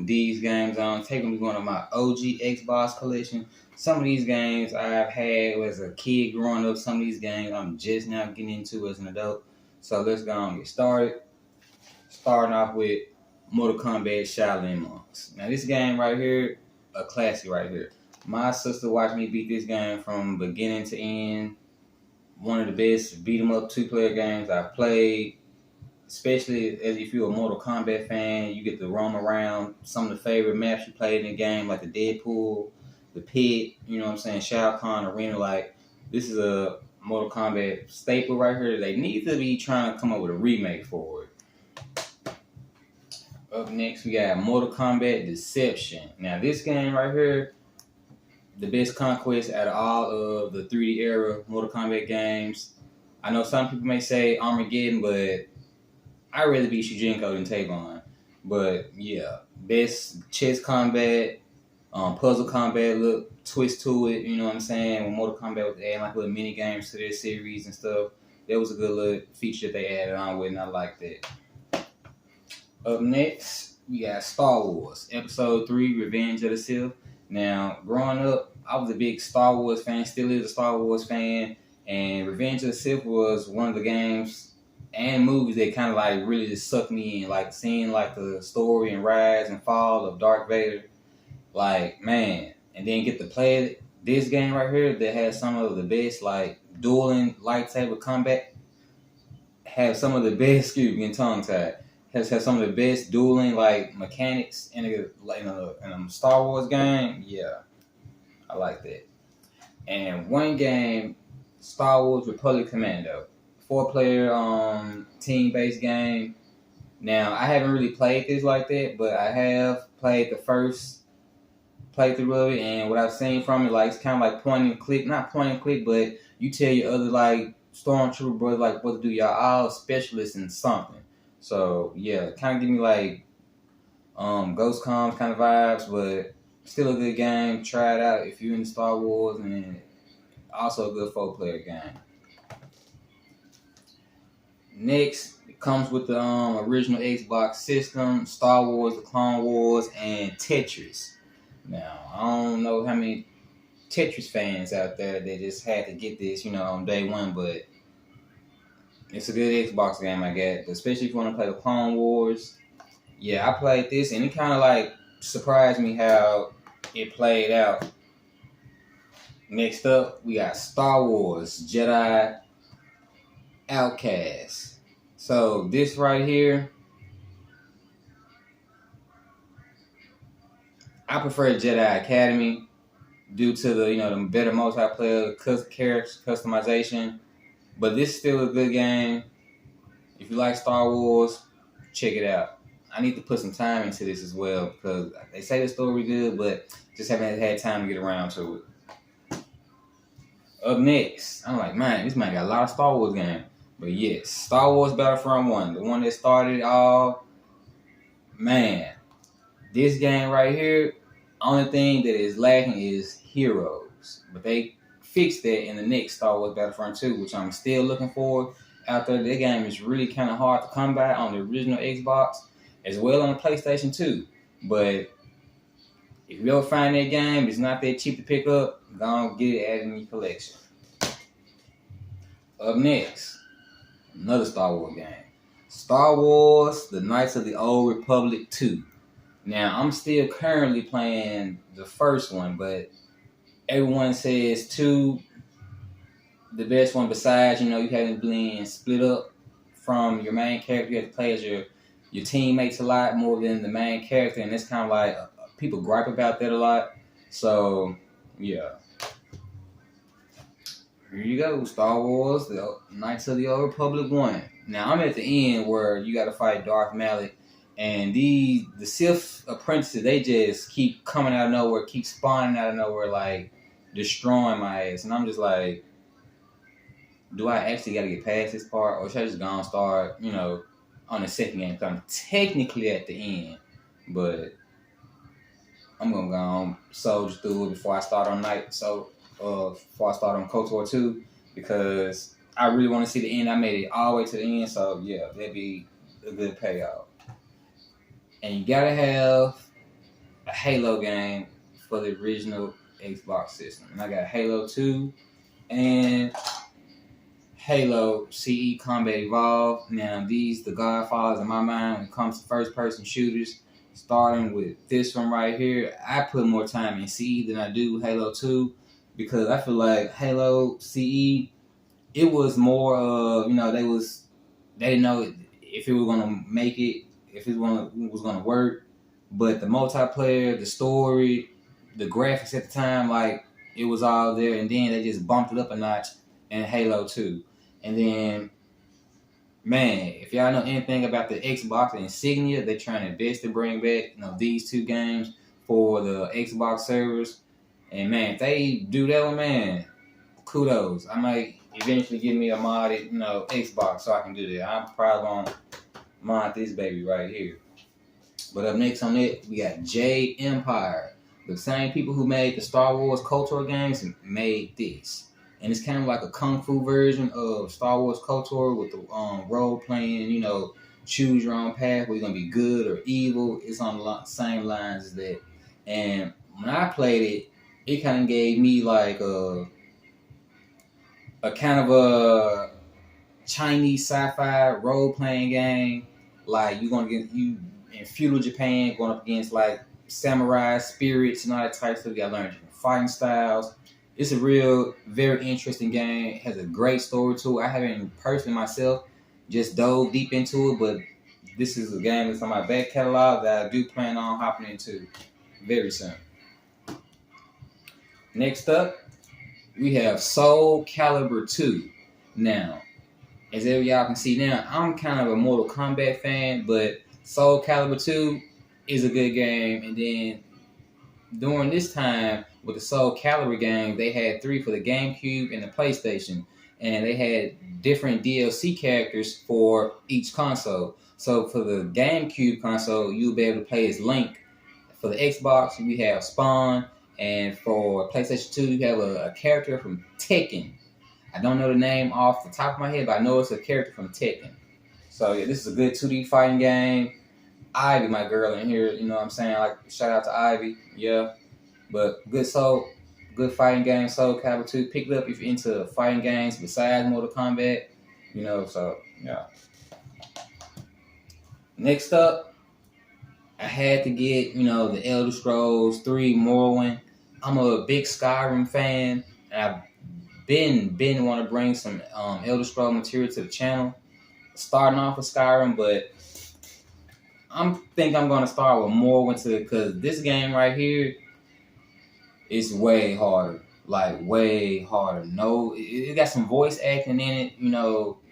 These games on, taking me one of my OG Xbox collection. Some of these games I've had as a kid growing up. Some of these games I'm just now getting into as an adult. So let's go on and get started. Starting off with Mortal Kombat Shaolin Monks. Now this game right here, a classic right here. My sister watched me beat this game from beginning to end. One of the best beat 'em up 2-player games I've played. Especially as if you're a Mortal Kombat fan, you get to roam around some of the favorite maps you played in the game, like the Deadpool, the Pit, you know what I'm saying, Shao Kahn Arena. Like, this is a Mortal Kombat staple right here. They need to be trying to come up with a remake for it. Up next, we got Mortal Kombat Deception. Now, this game right here, the best conquest out of all of the 3D era Mortal Kombat games. I know some people may say Armageddon, but I'd rather be Shujinko than Tavon. But yeah, best chess combat, puzzle combat look, twist to it, you know what I'm saying? When Mortal Kombat was adding like little mini games to their series and stuff, that was a good little feature that they added on with, and I like that. Up next, we got Star Wars, Episode 3, Revenge of the Sith. Now, growing up, I was a big Star Wars fan, still is a Star Wars fan, and Revenge of the Sith was one of the games and movies that kind of like really just sucked me in, like seeing like the story and rise and fall of Darth Vader, like man, and then get to play this game right here that has some of the best like dueling lightsaber combat, have some of the best, excuse me, tongue tied, has some of the best dueling like mechanics in a Star Wars game. Yeah, I like that. And one game, Star Wars Republic Commando. 4-player team-based game. Now, I haven't really played this like that, but I have played the first playthrough of it, and what I've seen from it, like it's kind of like point and click, not point and click, but you tell your other like stormtrooper brothers like what to do. Y'all all specialists in something. So yeah, kind of give me like Ghost Comms kind of vibes, but still a good game. Try it out if you're into Star Wars, and also a good 4-player game. Next, it comes with the original Xbox system, Star Wars, the Clone Wars, and Tetris. Now, I don't know how many Tetris fans out there that just had to get this, on day one, but it's a good Xbox game, I guess. But especially if you want to play the Clone Wars. Yeah, I played this, and it kind of like surprised me how it played out. Next up, we got Star Wars Jedi Outcast. So this right here, I prefer Jedi Academy due to the better multiplayer character customization. But this is still a good game. If you like Star Wars, check it out. I need to put some time into this as well because they say the story good, but just haven't had time to get around to it. Up next, I'm like, man, this man got a lot of Star Wars games. But yes, Star Wars Battlefront 1, the one that started it all. Man, this game right here, only thing that is lacking is heroes. But they fixed that in the next Star Wars Battlefront 2, which I'm still looking for. Out there, that game is really kind of hard to come by on the original Xbox, as well on the PlayStation 2. But if you ever find that game, it's not that cheap to pick up, go on get it added in your collection. Up next, another Star Wars game. Star Wars, The Knights of the Old Republic 2. Now, I'm still currently playing the first one, but everyone says 2, the best one besides, you having been split up from your main character. You have to play as your teammates a lot more than the main character, and it's kind of like people gripe about that a lot. So, yeah. Here you go, Star Wars, the Knights of the Old Republic 1. Now, I'm at the end where you got to fight Darth Malak, and the Sith apprentices, they just keep coming out of nowhere, keep spawning out of nowhere, like, destroying my ass. And I'm just like, do I actually got to get past this part, or should I just go and start, on the second game? Because I'm technically at the end, but I'm going to go on soldier through it before I start on before I start on KOTOR 2, because I really want to see the end. I made it all the way to the end, so yeah, that'd be a good payoff. And you gotta have Halo game for the original Xbox system. And I got Halo 2 and Halo CE Combat Evolved. Now, these the godfathers in my mind when it comes to first-person shooters. Starting with this one right here, I put more time in CE than I do Halo 2 because I feel like Halo CE, it was more of, they didn't know if it was gonna make it, if it was gonna work. But the multiplayer, the story, the graphics at the time, like it was all there. And then they just bumped it up a notch in Halo 2. And then, man, if y'all know anything about the Xbox insignia, they're trying to best to bring back, these two games for the Xbox servers. And man, if they do that one, man, kudos. I might eventually give me a modded, Xbox so I can do that. I'm probably gonna mod this baby right here. But up next on it, we got J Empire. The same people who made the Star Wars KOTOR games made this. And it's kind of like a kung fu version of Star Wars KOTOR with the role playing, choose your own path where you're going to be good or evil. It's on the same lines as that. And when I played it, it kind of gave me like a kind of a Chinese sci-fi role-playing game. Like you're going to get you in feudal Japan going up against like samurai spirits and all that type of stuff. You got to learn different fighting styles. It's a real, very interesting game. It has a great story to it. I haven't personally myself just dove deep into it, but this is a game that's on my back catalog that I do plan on hopping into very soon. Next up, we have Soul Calibur 2. Now, as y'all can see now, I'm kind of a Mortal Kombat fan, but Soul Calibur 2 is a good game. And then during this time with the Soul Calibur game, they had 3 for the GameCube and the PlayStation, and they had different DLC characters for each console. So for the GameCube console, you'll be able to play as Link. For the Xbox, we have Spawn, and for PlayStation 2, you have a character from Tekken. I don't know the name off the top of my head, but I know it's a character from Tekken. So yeah, this is a good 2D fighting game. Ivy, my girl in here, you know what I'm saying? Like, shout out to Ivy, yeah. But good fighting game, Soul Calibur 2. Pick it up if you're into fighting games besides Mortal Kombat, so yeah. Next up, I had to get, the Elder Scrolls 3 Morrowind. I'm a big Skyrim fan, and I've been want to bring some Elder Scrolls material to the channel. Starting off with Skyrim, but I'm going to start with Morrowind because this game right here is way harder. Like, way harder. No, it got some voice acting in it,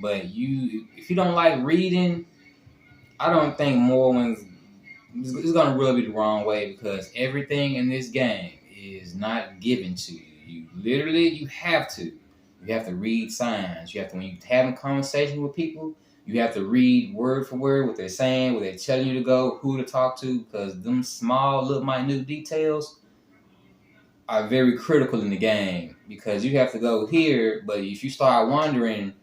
but if you don't like reading, I don't think Morrowind's it's going to really be the wrong way because everything in this game is not given to you. You have to. You have to read signs. You have to, when you're having a conversation with people, you have to read word for word what they're saying, what they're telling you to go, who to talk to, because them small, little, minute details are very critical in the game because you have to go here, but if you start wondering,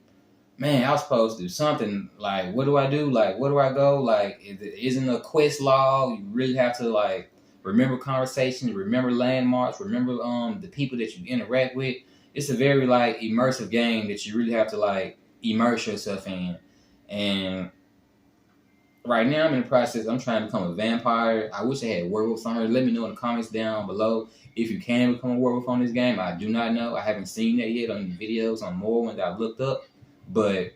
man, I was supposed to do something, like, what do I do? Like, where do I go? Like, it isn't a quest log. You really have to, like, remember conversations, remember landmarks, remember the people that you interact with. It's a very, like, immersive game that you really have to, like, immerse yourself in. And right now I'm in the process, I'm trying to become a vampire. I wish I had werewolves on here. Let me know in the comments down below if you can become a werewolf on this game. I do not know. I haven't seen that yet on the videos on Morrowind that I've looked up. But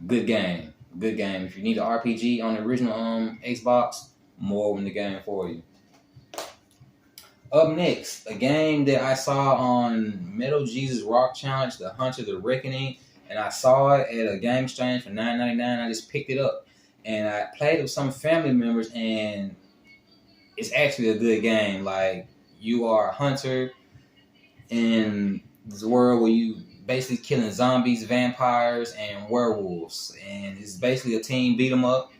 good game. Good game. If you need an RPG on the original Xbox, Morrowind the game for you. Up next, a game that I saw on Metal Jesus Rock Challenge, The Hunter the Reckoning, and I saw it at a game exchange for $9.99. I just picked it up. And I played it with some family members, and it's actually a good game. Like, you are a hunter in this world where you basically killing zombies, vampires, and werewolves. And it's basically a team beat 'em up.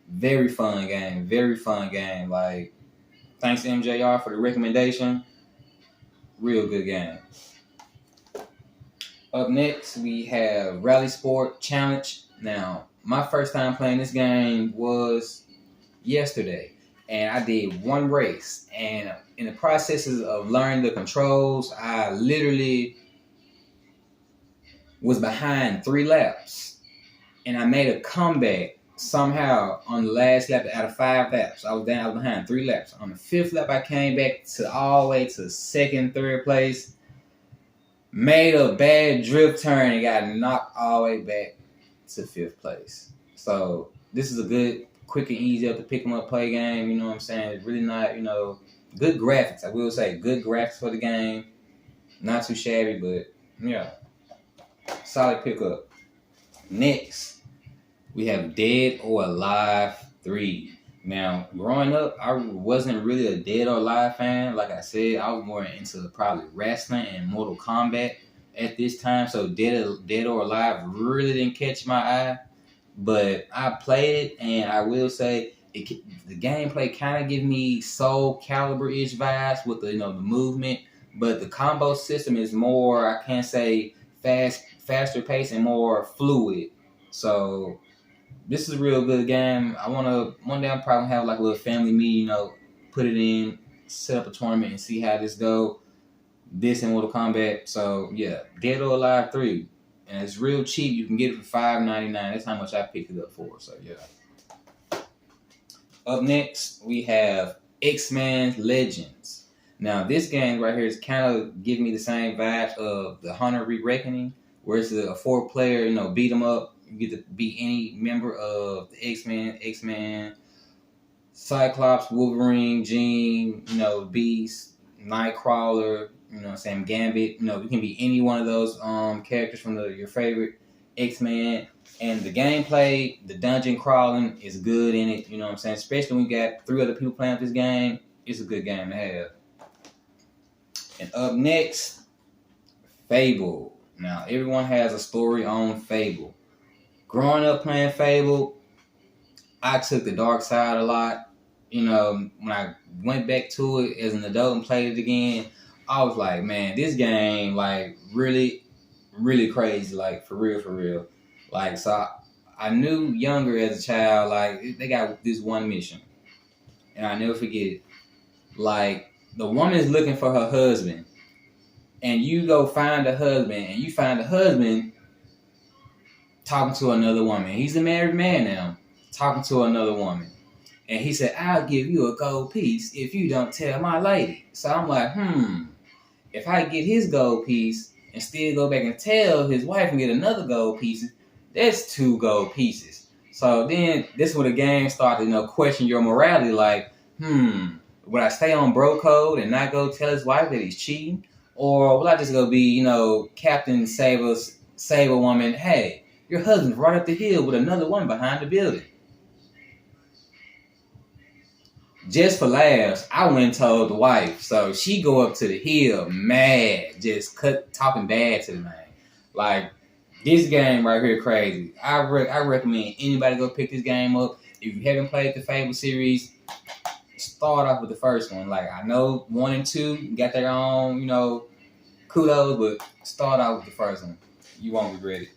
Very fun game. Very fun game. Like, thanks to MJR for the recommendation. Real good game. Up next, we have Rally Sport Challenge. Now, my first time playing this game was yesterday. and I did one race. And in the processes of learning the controls, I literally was behind 3 laps, and I made a comeback somehow on the last lap out of 5 laps. I was behind 3 laps. On the 5th lap, I came back to all the way to second, third place. Made a bad drift turn and got knocked all the way back to 5th place. So this is a good, quick and easy up to pick them up play game. You know what I'm saying? It's really not, good graphics. I will say good graphics for the game. Not too shabby, but yeah, solid pickup. Next, we have Dead or Alive 3. Now, growing up, I wasn't really a Dead or Alive fan. Like I said, I was more into probably wrestling and Mortal Kombat at this time. So Dead or Alive really didn't catch my eye. But I played it, and I will say the gameplay kind of give me Soul Calibur-ish vibes with the movement. But the combo system is more, I can't say faster paced and more fluid. So this is a real good game. One day I'm probably have like a little family meeting, put it in, set up a tournament and see how this go. This in Mortal Kombat. So yeah, Dead or Alive 3. And it's real cheap. You can get it for $5.99. That's how much I picked it up for. So yeah. Up next, we have X-Men Legends. Now this game right here is kind of giving me the same vibes of the Hunter Re-Reckoning, where it's a 4-player, beat 'em up. You get to beat any member of the X-Men, Cyclops, Wolverine, Jean, Beast, Nightcrawler, Gambit. You can be any one of those characters from your favorite X-Men. And the gameplay, the dungeon crawling is good in it, especially when you got 3 other people playing this game. It's a good game to have. And up next, Fable. Now, everyone has a story on Fable. Growing up playing Fable, I took the dark side a lot. When I went back to it as an adult and played it again, I was like, man, this game, like, really, really crazy, like, for real. Like, so I knew younger as a child, like, they got this one mission, and I never forget it. Like, the woman is looking for her husband, and you go find the husband, and you find the husband talking to another woman. He's a married man now, talking to another woman. And he said, I'll give you a gold piece if you don't tell my lady. So I'm like, if I get his gold piece and still go back and tell his wife and get another gold piece, that's 2 gold pieces. So then this is where the game started, question your morality. Like, would I stay on bro code and not go tell his wife that he's cheating? Or will I just go be, Captain Save a woman, hey, your husband's right up the hill with another woman behind the building. Just for laughs, I went and told the wife. So she go up to the hill mad, just talking bad to the man. Like, this game right here crazy. I recommend anybody go pick this game up. If you haven't played the Fable series, start off with the first one. Like, I know 1 and 2 got their own, kudos, but start out with the first one. You won't regret it.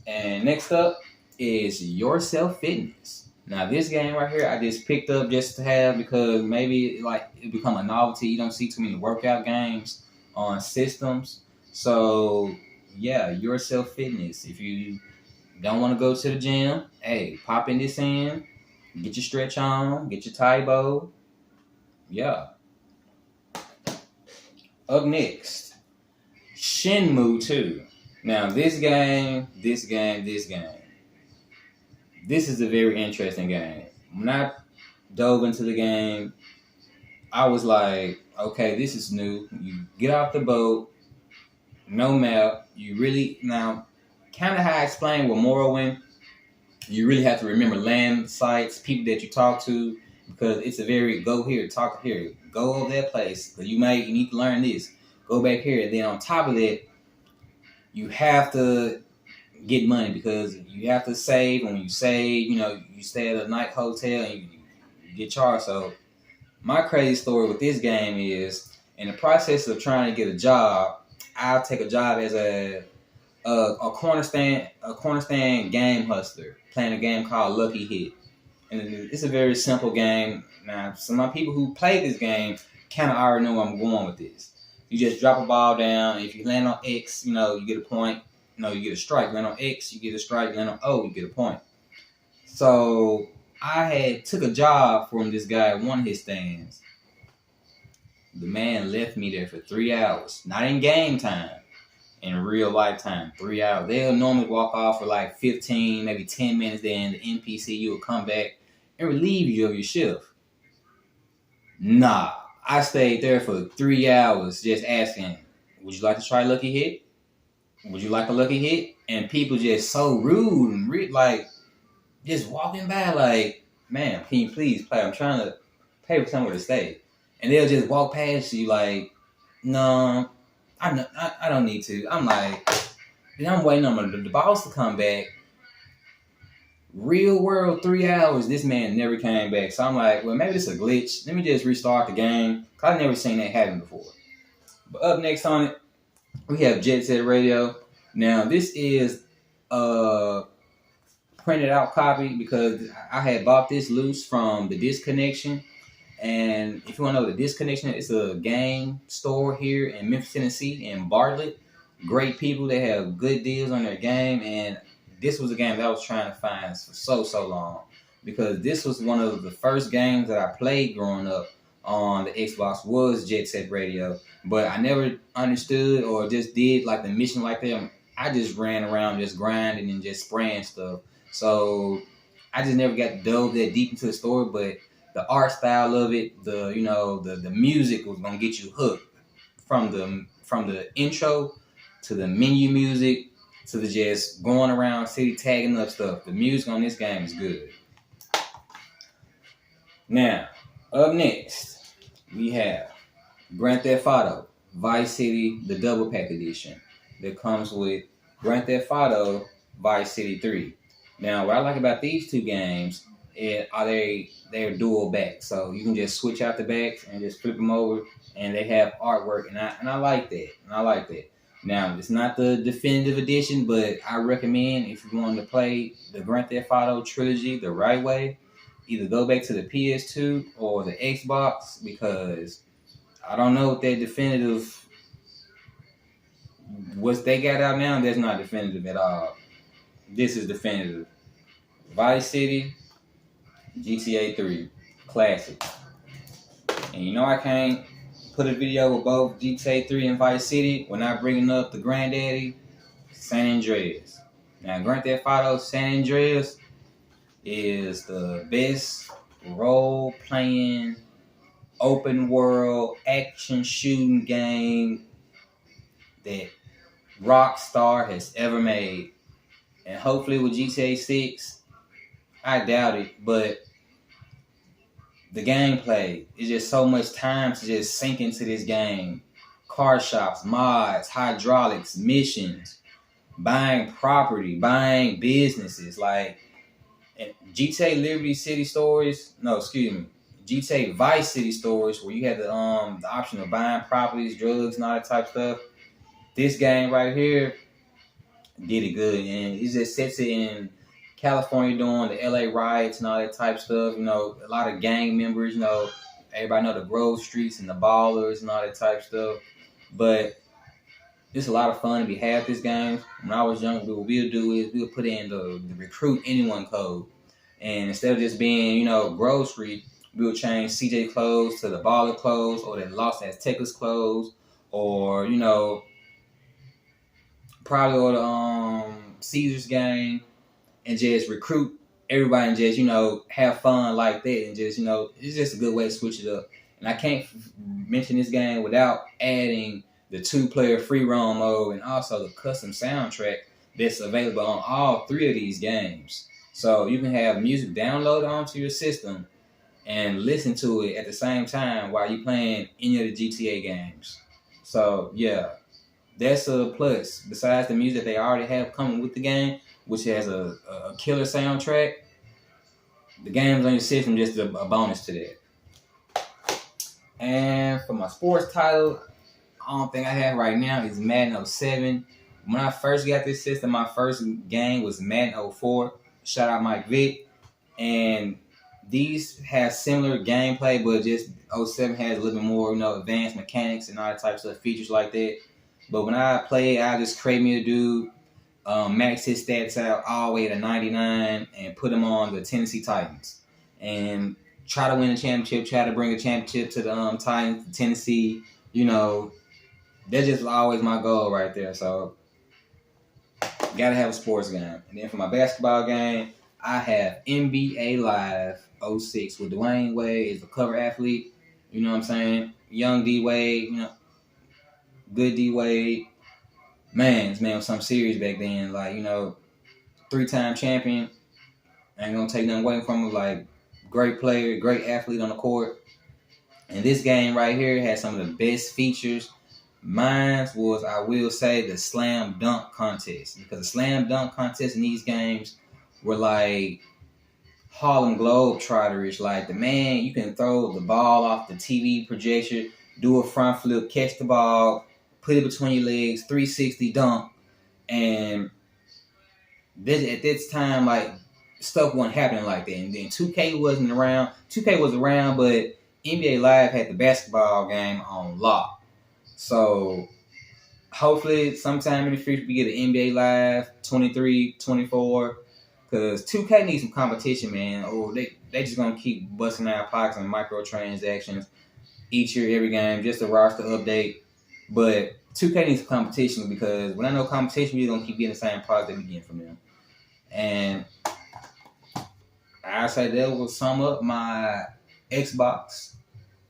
And next up is Yourself Fitness. Now this game right here, I just picked up just to have because maybe it become a novelty. You don't see too many workout games on systems. So yeah, Yourself Fitness. If you don't want to go to the gym, hey, pop in this in, get your stretch on, get your Taibo. Yeah. Up next, Shenmue 2. Now this game. This is a very interesting game. When I dove into the game, I was like, okay, this is new. You get off the boat, no map. You really, now, kind of how I explained with Morrowind, you really have to remember land sites, people that you talk to, because it's a very go here, talk here, go over that place, because you need to learn this. Go back here. And then on top of that, you have to get money because you have to save. And when you save, you stay at a night hotel and you get charged. So my crazy story with this game is, in the process of trying to get a job, I'll take a job as a corner stand game hustler, playing a game called Lucky Hit. and it's a very simple game. Now, some of my people who play this game kind of already know where I'm going with this. You just drop a ball down. If you land on X, you get a point. You get a strike. Land on X, you get a strike. Land on O, you get a point. So I had took a job from this guy at one of his stands. The man left me there for 3 hours, not in game time, in real life time. 3 hours. They'll normally walk off for like 15, maybe 10 minutes. Then the NPC will come back and relieve you of your shift. Nah, I stayed there for 3 hours just asking, would you like to try Lucky Hit? Would you like a Lucky Hit? And people just so rude and like just walking by like, ma'am, can you please play? I'm trying to pay for somewhere to stay. And they'll just walk past you like, no, I don't need to. I'm like, I'm waiting on the boss to come back. Real world 3 hours, this man never came back. So I'm like, well, maybe it's a glitch. Let me just restart the game. Cause I've never seen that happen before. But up next on it, we have Jet Set Radio. Now, this is a printed out copy because I had bought this loose from the Disconnection. And if you want to know the Disconnection, it's a game store here in Memphis, Tennessee, in Bartlett. Great people. They have good deals on their game. And this was a game that I was trying to find for so long. Because this was one of the first games that I played growing up on the Xbox was Jet Set Radio. But I never understood or just did like the mission like that. I just ran around just grinding and just spraying stuff. So I just never got dove that deep into the story, but the art style of it, the music was gonna get you hooked from the intro to the menu music to the just going around city tagging up stuff. The music on this game is good. Now, up next, we have Grand Theft Auto Vice City, the double pack edition that comes with Grand Theft Auto Vice City 3. Now, what I like about these two games they're dual backs, so you can just switch out the backs and just flip them over, and they have artwork, and I like that. Now, it's not the definitive edition, but I recommend if you want to play the Grand Theft Auto trilogy the right way, either go back to the PS2 or the Xbox, because I don't know what that definitive, what they got out now, that's not definitive at all. This is definitive. Vice City, GTA 3, classic. And I can't put a video with both GTA 3 and Vice City when I'm bringing up the granddaddy, San Andreas. Now, Grand Theft Auto San Andreas is the best role-playing, open-world, action shooting game that Rockstar has ever made. And hopefully with GTA 6, I doubt it, but the gameplay is just so much time to just sink into this game. Car shops, mods, hydraulics, missions, buying property, buying businesses, like GTA Liberty City stores. No, excuse me, GTA Vice City stores where you had the option of buying properties, drugs, and all that type of stuff. This game right here did it good, and it just sets it in California during the LA riots and all that type of stuff. A lot of gang members. Everybody know the Grove Streets and the Ballers and all that type of stuff. But it's a lot of fun to be had this game. When I was young, what we'll do is we'll put in the recruit anyone code, and instead of just being Grove Street, we'll change CJ clothes to the Baller clothes or the Los Aztecas clothes, or probably or the Caesars gang, and just recruit everybody and just, have fun like that. And just, it's just a good way to switch it up. And I can't mention this game without adding the 2-player free roam mode and also the custom soundtrack that's available on all 3 of these games. So you can have music downloaded onto your system and listen to it at the same time while you're playing any of the GTA games. So, yeah, that's a plus. Besides the music they already have coming with the game, which has a killer soundtrack, the games on your system just a bonus to that. And for my sports title, the only thing I have right now is Madden 07. When I first got this system, my first game was Madden 04. Shout out Mike Vick. And these have similar gameplay, but just '07 has a little bit more, advanced mechanics and all that types of features like that. But when I play, I just create me a dude, max his stats out all the way to 99, and put him on the Tennessee Titans, and try to win a championship. Try to bring a championship to the Titans, Tennessee. That's just always my goal right there. So, gotta have a sports game. And then for my basketball game, I have NBA Live '06 with Dwayne Wade as the cover athlete. You know what I'm saying? Young D Wade, good D Wade. Man, this man was something serious back then. Like, 3-time champion. Ain't gonna take nothing away from him. Like, great player, great athlete on the court. And this game right here has some of the best features. Mine was, I will say, the slam dunk contest. Because the slam dunk contest in these games were like Harlem Globetrotterish. Like, you can throw the ball off the TV projector, do a front flip, catch the ball, put it between your legs, 360 dunk. And at this time, like, stuff wasn't happening like that. And then 2K wasn't around. 2K was around, but NBA Live had the basketball game on lock. So, hopefully, sometime in the future, we get an NBA Live 23, 24. Because 2K needs some competition, man. Or they just going to keep busting out pockets and microtransactions each year, every game, just a roster update. But 2K needs some competition, because when I know competition, we're going to keep getting the same product that we get from them. And I say that will sum up my Xbox,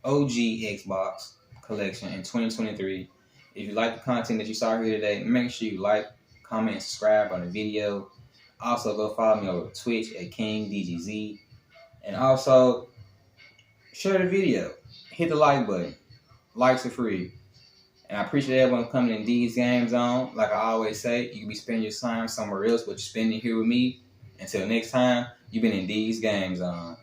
OG Xbox collection in 2023. If you like the content that you saw here today, make sure you like, comment, and subscribe on the video. Also, go follow me over Twitch at KingDGZ. And also, share the video. Hit the like button. Likes are free. And I appreciate everyone coming in these games on. Like I always say, you can be spending your time somewhere else, but you're spending it here with me. Until next time, you've been in these games on.